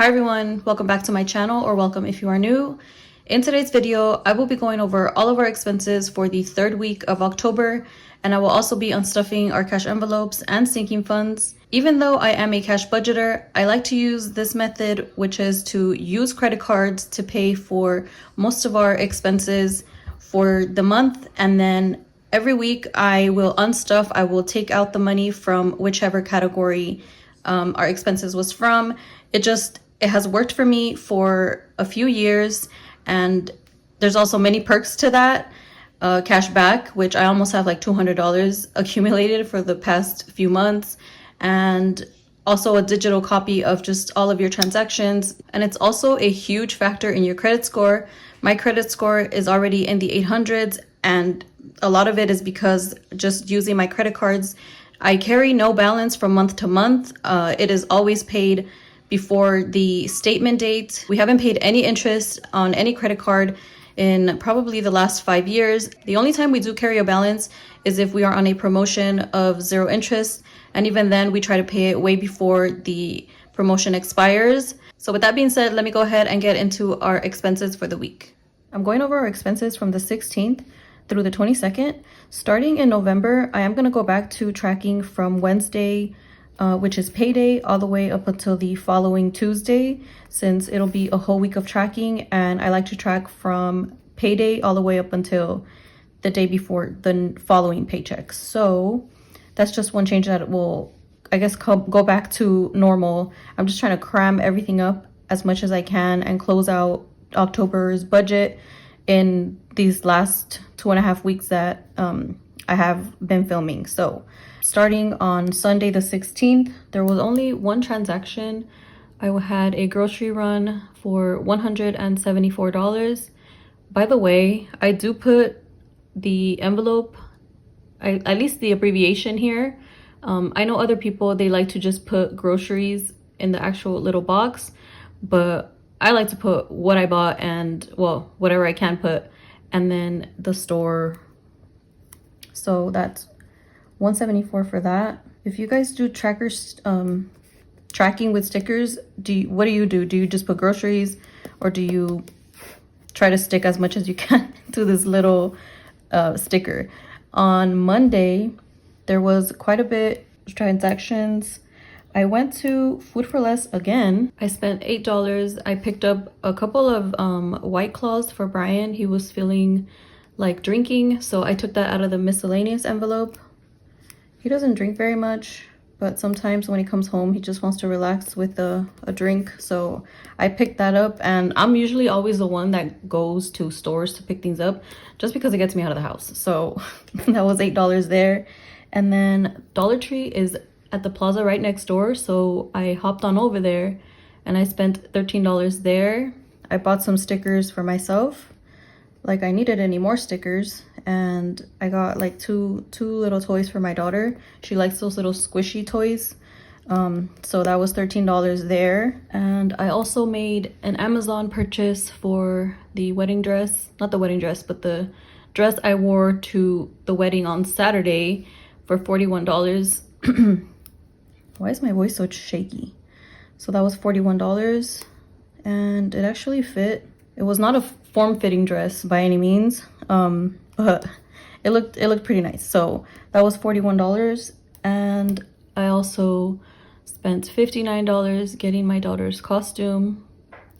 Hi everyone, welcome back to my channel, or welcome if you are new. In today's video, I will be going over all of our expenses for the third week of October, and I will also be unstuffing our cash envelopes and sinking funds. Even though I am a cash budgeter, I like to use this method, which is to use credit cards to pay for most of our expenses for the month, and then every week I will unstuff. I will take out the money from whichever category our expenses was from. It has worked for me for a few years, and there's also many perks to that. Cash back, which I almost have like $200 accumulated for the past few months, and also a digital copy of just all of your transactions. And it's also a huge factor in your credit score. My credit score is already in the 800s, and a lot of it is because just using my credit cards, I carry no balance from month to month. It is always paid before the statement date. We haven't paid any interest on any credit card in probably the last 5 years. The only time we do carry a balance is if we are on a promotion of 0 interest, and even then we try to pay it way before the promotion expires. So with that being said, let me go ahead and get into our expenses for the week. I'm going over our expenses from the 16th through the 22nd. Starting in November, I am going to go back to tracking from Wednesday, which is payday, all the way up until the following Tuesday, since it'll be a whole week of tracking, and I like to track from payday all the way up until the day before the following paycheck. So that's just one change that will, I guess, go back to normal. I'm just trying to cram everything up as much as I can and close out October's budget in these last 2.5 weeks that I have been filming. So starting on Sunday the 16th, there was only one transaction. I had a grocery run for $174. By the way, I do put the envelope, at least the abbreviation here. I know other people, they like to just put groceries in the actual little box, but I like to put what I bought and, well, whatever I can put, and then the store. So that's $174 for that. If you guys do trackers, tracking with stickers, what do? Do you just put groceries, or do you try to stick as much as you can to this little sticker? On Monday, there was quite a bit of transactions. I went to Food for Less again. I spent $8. I picked up a couple of White Claws for Brian. He was feeling like drinking, so I took that out of the miscellaneous envelope. He doesn't drink very much, but sometimes when he comes home, he just wants to relax with a drink. So I picked that up, and I'm usually always the one that goes to stores to pick things up just because it gets me out of the house. So that was $8 there. And then Dollar Tree is at the plaza right next door, so I hopped on over there and I spent $13 there. I bought some stickers for myself, like I needed any more stickers, and I got like two little toys for my daughter. She likes those little squishy toys, so that was $13 there. And I also made an Amazon purchase for the wedding dress, not the wedding dress, but the dress I wore to the wedding on Saturday for $41. Why is my voice so shaky? So that was $41, and it actually fit. It was not a form-fitting dress by any means, but it looked pretty nice. So that was $41, and I also spent $59 getting my daughter's costume,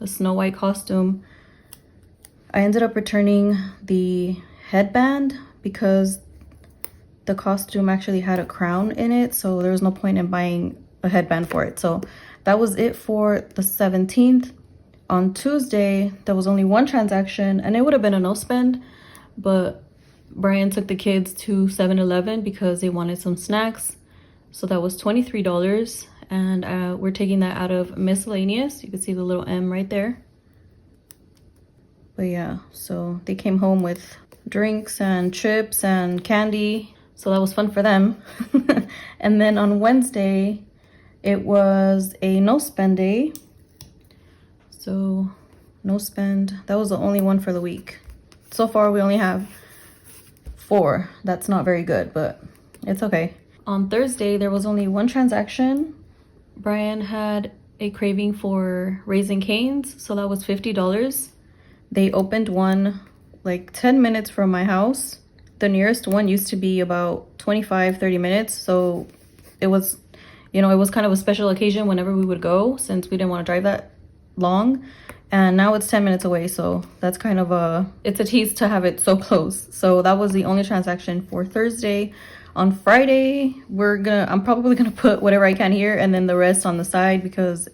the Snow White costume. I ended up returning the headband because the costume actually had a crown in it, so there was no point in buying a headband for it. So that was it for the 17th. On Tuesday, there was only one transaction, and it would have been a no spend, but Brian took the kids to 7-Eleven because they wanted some snacks. So that was $23, and we're taking that out of miscellaneous. You can see the little M right there. But yeah, so they came home with drinks and chips and candy. So that was fun for them. And then on Wednesday, it was a no spend day. So no spend. That was the only one for the week. So far, we only have 4. That's not very good, but it's okay. On Thursday, there was only one transaction. Brian had a craving for Raising Cane's, so that was $50. They opened one like 10 minutes from my house. The nearest one used to be about 25-30 minutes, so it was, you know, it was kind of a special occasion whenever we would go, since we didn't want to drive that long. And now it's 10 minutes away, so that's kind of it's a tease to have it so close. So that was the only transaction for Thursday. On Friday, I'm probably gonna put whatever I can here and then the rest on the side because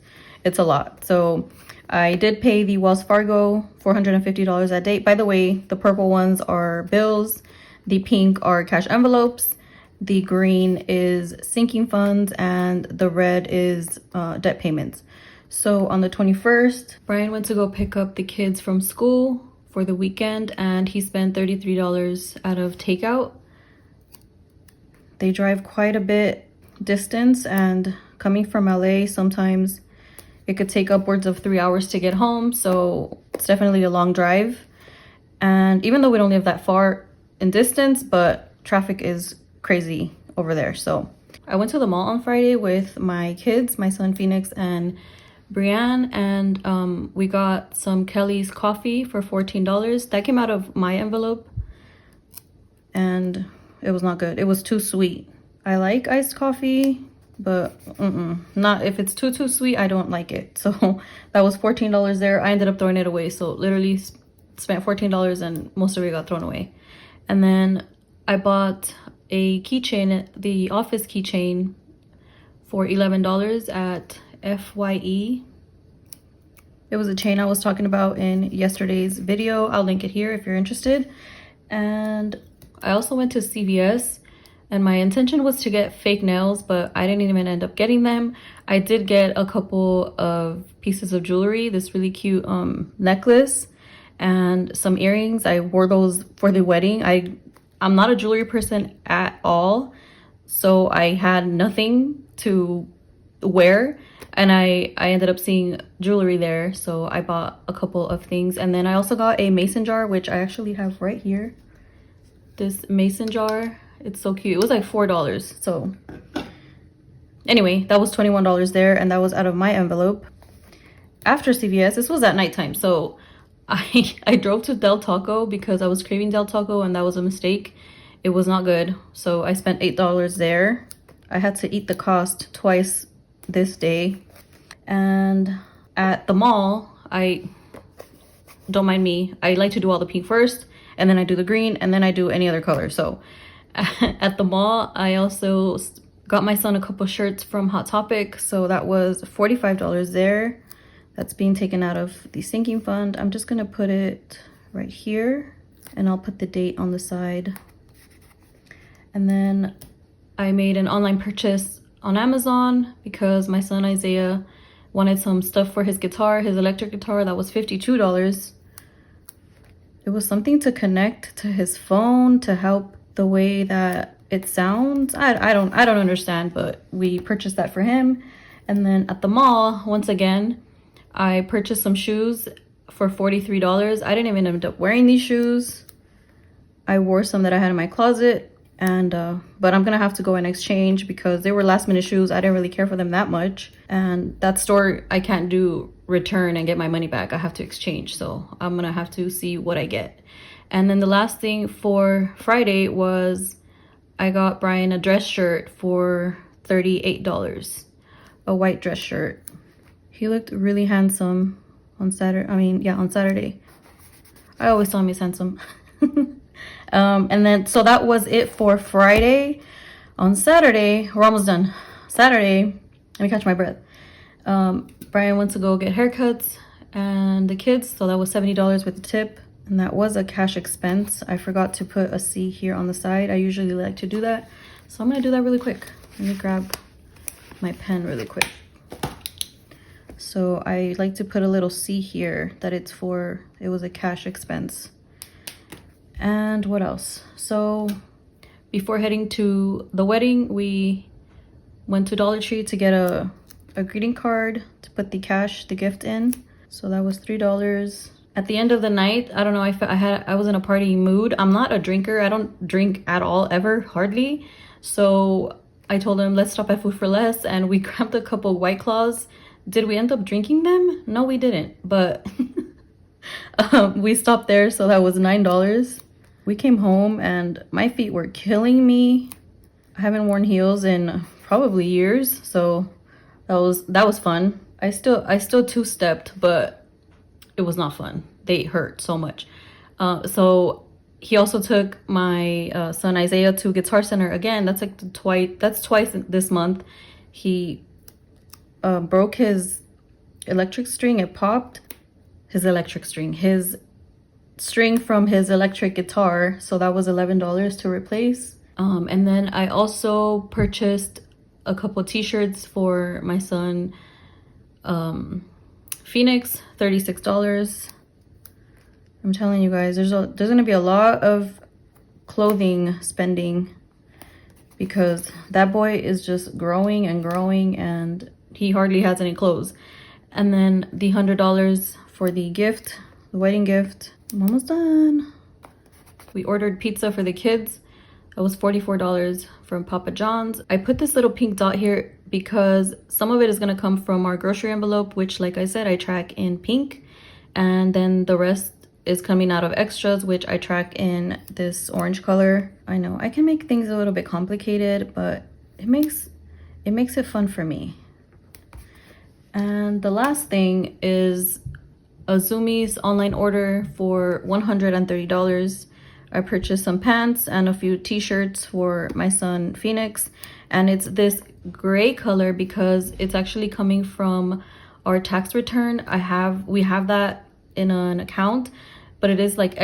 it's a lot. So I did pay the Wells Fargo $450 that day. By the way, the purple ones are bills, the pink are cash envelopes, the green is sinking funds, and the red is debt payments. So on the 21st, Brian went to go pick up the kids from school for the weekend, and he spent $33 out of takeout. They drive quite a bit distance, and coming from LA, sometimes it could take upwards of 3 hours to get home. So it's definitely a long drive. And even though we don't live that far in distance, but traffic is crazy over there. So I went to the mall on Friday with my kids, my son Phoenix and Brianne, and we got some Kelly's coffee for $14. That came out of my envelope, and it was not good. It was too sweet. I like iced coffee, but not if it's too sweet. I don't like it. So that was $14 there. I ended up throwing it away. So literally spent $14 and most of it got thrown away. And then I bought a keychain, the office keychain, for $11 at FYE. It was a chain I was talking about in yesterday's video. I'll link it here if you're interested. And I also went to CVS, and my intention was to get fake nails, but I didn't even end up getting them. I did get a couple of pieces of jewelry, this really cute necklace and some earrings. I wore those for the wedding. I'm not a jewelry person at all, so I had nothing to wear, and I ended up seeing jewelry there, so I bought a couple of things. And then I also got a mason jar, which I actually have right here. This mason jar, it's so cute. It was like $4. So anyway, that was $21 there, and that was out of my envelope. After CVS, this was at nighttime, so I drove to Del Taco because I was craving Del Taco, and that was a mistake. It was not good, so I spent $8 there. I had to eat the cost twice this day. And at the mall, don't mind me, I like to do all the pink first, and then I do the green, and then I do any other color. So at the mall, I also got my son a couple shirts from Hot Topic, so that was $45 there. That's being taken out of the sinking fund. I'm just gonna put it right here, and I'll put the date on the side. And then I made an online purchase on Amazon because my son Isaiah wanted some stuff for his guitar, his electric guitar. That was $52. It was something to connect to his phone to help the way that it sounds. I don't understand, but we purchased that for him. And then at the mall, once again, I purchased some shoes for $43. I didn't even end up wearing these shoes. I wore some that I had in my closet, and but I'm gonna have to go and exchange because they were last minute shoes. I didn't really care for them that much, and that store, I can't do return and get my money back. I have to exchange, so I'm gonna have to see what I get. And then the last thing for Friday was I got Brian a dress shirt for $38, a white dress shirt. He looked really handsome on Saturday. On Saturday. I always tell him he's handsome. And then, so that was it for Friday. On Saturday, we're almost done. Saturday, let me catch my breath. Brian went to go get haircuts and the kids, so that was $70 with the tip. And that was a cash expense. I forgot to put a C here on the side. I usually like to do that. So I'm gonna do that really quick. Let me grab my pen really quick. So I like to put a little C here that it was a cash expense. And what else? So before heading to the wedding, we went to Dollar Tree to get a greeting card to put the gift in. So that was $3. At the end of the night, I don't know, I was in a party mood. I'm not a drinker. I don't drink at all, ever, hardly. So I told him, let's stop at Food for Less, and we grabbed a couple White Claws. Did we end up drinking them? No, we didn't, but we stopped there, so that was $9. We came home and my feet were killing me. I haven't worn heels in probably years, so that was fun. I still two-stepped, but it was not fun. They hurt so much. So he also took my son Isaiah to Guitar Center again. That's like twice this month. He broke his electric string. It popped. His string from his electric guitar. So that was $11 to replace. And then I also purchased a couple t-shirts for my son Phoenix, $36. I'm telling you guys, there's gonna be a lot of clothing spending because that boy is just growing and growing and he hardly has any clothes. And then the $100 for the gift, the wedding gift. I'm almost done. We ordered pizza for the kids. It was $44 from Papa John's. I put this little pink dot here because some of it is gonna come from our grocery envelope, which like I said, I track in pink. And then the rest is coming out of extras, which I track in this orange color. I know I can make things a little bit complicated, but it makes it fun for me. And the last thing is a Zumiez online order for $130. I purchased some pants and a few t-shirts for my son Phoenix, and it's this gray color because it's actually coming from our tax return. We have that in an account, but it is like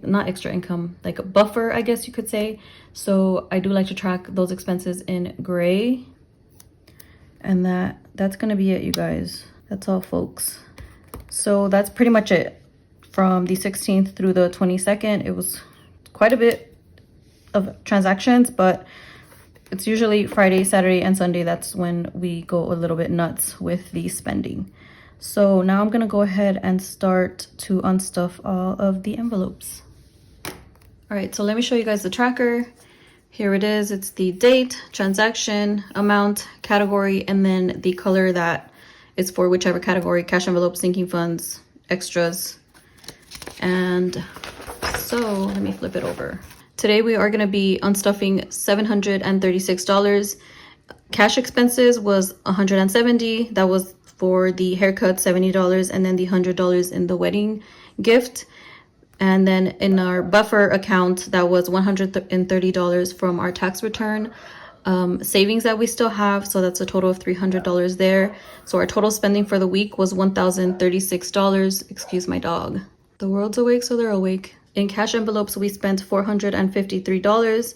not extra income, like a buffer, I guess you could say. So I do like to track those expenses in gray. And that's gonna be it, you guys. That's all, folks. So that's pretty much it. From the 16th through the 22nd, it was quite a bit of transactions, but it's usually Friday, Saturday, and Sunday. That's when we go a little bit nuts with the spending. So now I'm gonna go ahead and start to unstuff all of the envelopes. All right, so let me show you guys the tracker. Here it is. It's the date, transaction, amount, category, and then the color that is for whichever category: cash envelope, sinking funds, extras. And so let me flip it over. Today we are going to be unstuffing $736. Cash expenses was $170. That was for the haircut, $70, and then the $100 in the wedding gift. And then in our buffer account, that was $130 from our tax return savings that we still have. So that's a total of $300 there. So our total spending for the week was $1,036. Excuse my dog. The world's awake, so they're awake. In cash envelopes, we spent $453.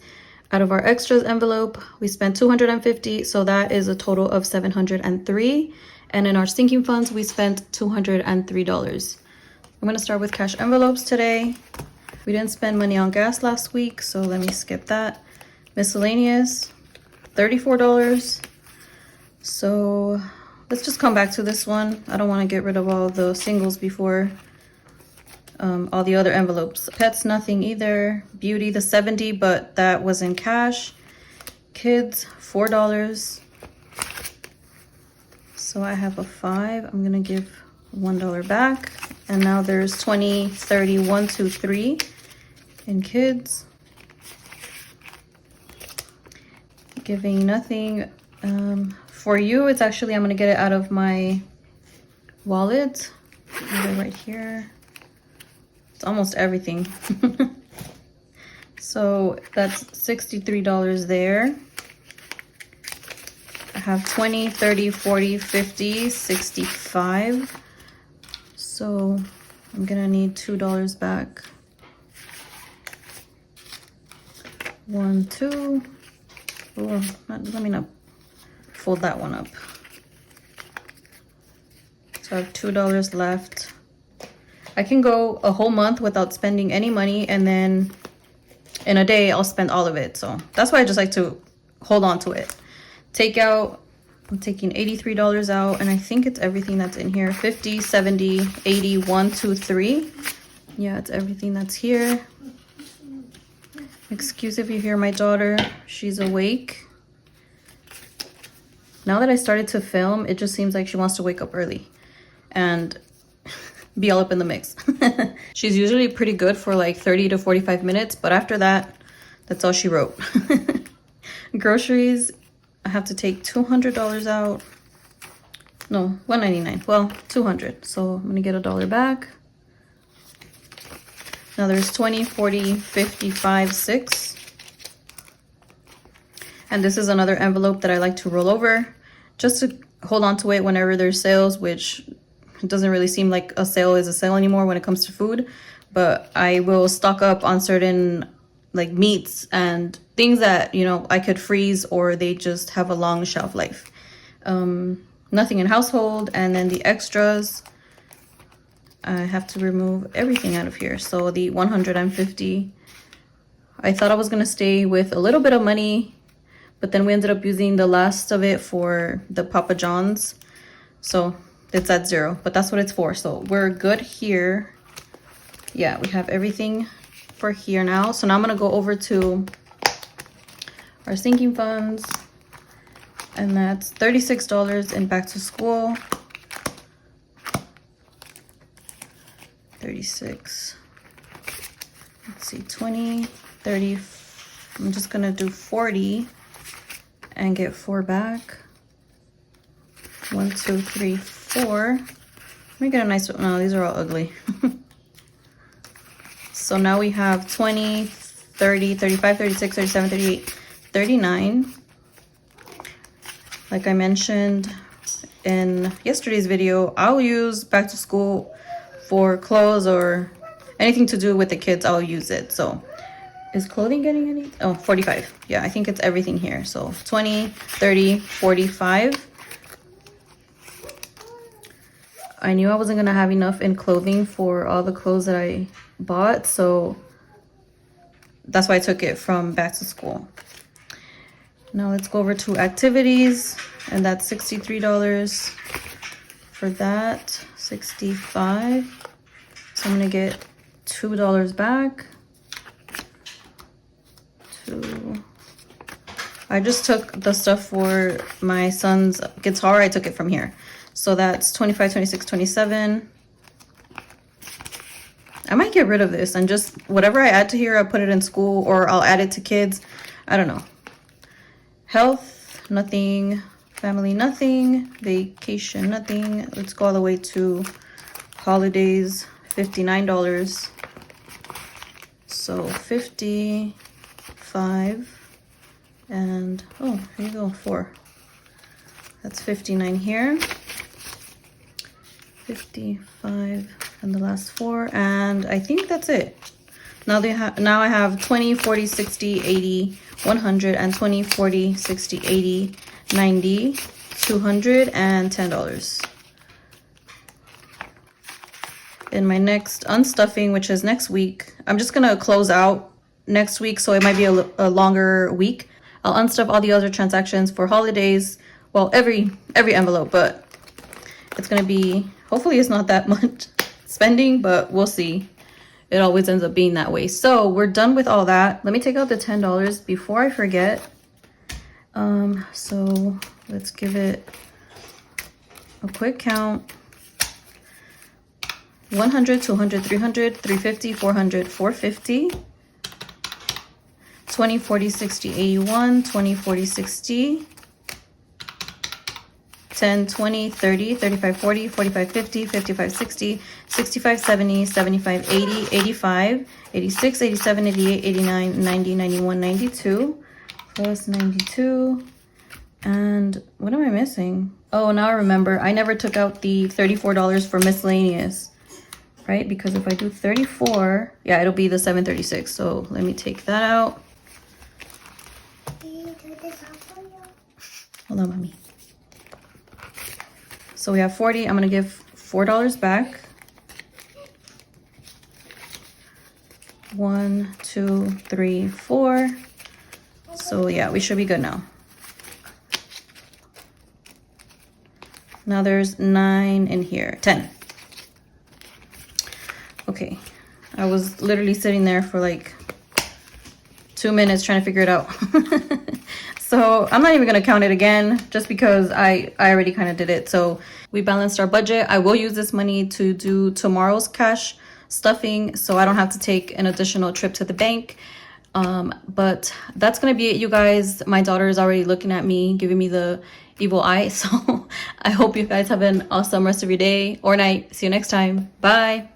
Out of our extras envelope, we spent $250. So that is a total of $703. And in our sinking funds, we spent $203. I'm gonna start with cash envelopes today. We didn't spend money on gas last week, so let me skip that. Miscellaneous, $34. So let's just come back to this one. I don't wanna get rid of all the singles before all the other envelopes. Pets, nothing either. Beauty, the 70, but that was in cash. Kids, $4. So I have a 5. I'm gonna give $1 back. And now there's 20, 30, 1, 2, 3 in kids. Giving nothing. For you, it's actually, I'm gonna get it out of my wallet. Right here. It's almost everything. So that's $63 there. I have 20, 30, 40, 50, 65. So I'm gonna need $2 back. 1, 2. Oh, let me not fold that one up. So I have $2 left. I can go a whole month without spending any money, and then in a day I'll spend all of it. So that's why I just like to hold on to it. Take out, I'm taking $83 out, and I think it's everything that's in here. 50, 70, 80, 1, 2, 3. Yeah, it's everything that's here. Excuse if you hear my daughter, she's awake. now that I started to film, it just seems like she wants to wake up early and be all up in the mix. She's usually pretty good for like 30 to 45 minutes, but after that, that's all she wrote. Groceries, I have to take $200 out. No, $199. Well, $200. So I'm gonna get $1 back. Now there's 20, 40, 55, 6. And this is another envelope that I like to roll over just to hold on to it whenever there's sales, which it doesn't really seem like a sale is a sale anymore when it comes to food. But I will stock up on certain like meats and things that, you know, I could freeze or they just have a long shelf life. Nothing in household, and then the extras, I have to remove everything out of here. So the 150, I thought I was gonna stay with a little bit of money, but then we ended up using the last of it for the Papa John's. So it's at 0, but that's what it's for. So we're good here. Yeah, we have everything for here now. So now I'm gonna go over to our sinking funds, and that's $36 in back to school. 36. Let's see, 20, 30. I'm just gonna do 40 and get 4 back. 1, 2, 3, 4. Let me get a nice one. No, these are all ugly. So now we have 20, 30, 35, 36, 37, 38, 39. Like I mentioned in yesterday's video, I'll use back to school for clothes or anything to do with the kids. I'll use it. So is clothing getting any? Oh, 45. Yeah, I think it's everything here. So 20, 30, 45. I knew I wasn't gonna have enough in clothing for all the clothes that I bought, so that's why I took it from back to school. Now let's go over to activities, and that's $63 for that. 65. So I'm gonna get $2 back. 2. I just took the stuff for my son's guitar. I took it from here. So that's 25, 26, 27. I might get rid of this and just whatever I add to here, I'll put it in school, or I'll add it to kids. I don't know. Health, nothing. Family, nothing. Vacation, nothing. Let's go all the way to holidays, $59. So 55. And oh, here you go, 4. That's 59 here. 55 and the last 4, and I think that's it. Now I have 20, 40, 60, 80, 100, and 20, 40, 60, 80, 90, 200, and $10. In my next unstuffing, which is next week, I'm just gonna close out next week, so it might be a longer week. I'll unstuff all the other transactions for holidays. Well, every envelope, but it's gonna be, hopefully it's not that much spending, but we'll see. It always ends up being that way. So we're done with all that. Let me take out the $10 before I forget. So let's give it a quick count. 100, 200, 300, 350, 400, 450. 20, 40, 60, 81, 20, 40, 60. 10, 20, 30, 35, 40, 45, 50, 55, 60, 65, 70, 75, 80, 85, 86, 87, 88, 89, 90, 91, 92, plus 92. And what am I missing? Oh, now I remember. I never took out the $34 for miscellaneous, right? Because if I do 34, yeah, it'll be the 736. So let me take that out. Hold on, mommy. So we have 40. I'm gonna give $4 back. 1, 2, 3, 4. So yeah, we should be good now. Now there's 9 in here, 10. Okay, I was literally sitting there for like 2 minutes trying to figure it out. So I'm not even gonna count it again just because I already kind of did it. So we balanced our budget. I will use this money to do tomorrow's cash stuffing so I don't have to take an additional trip to the bank. But that's gonna be it, you guys. My daughter is already looking at me, giving me the evil eye. So I hope you guys have an awesome rest of your day or night. See you next time. Bye.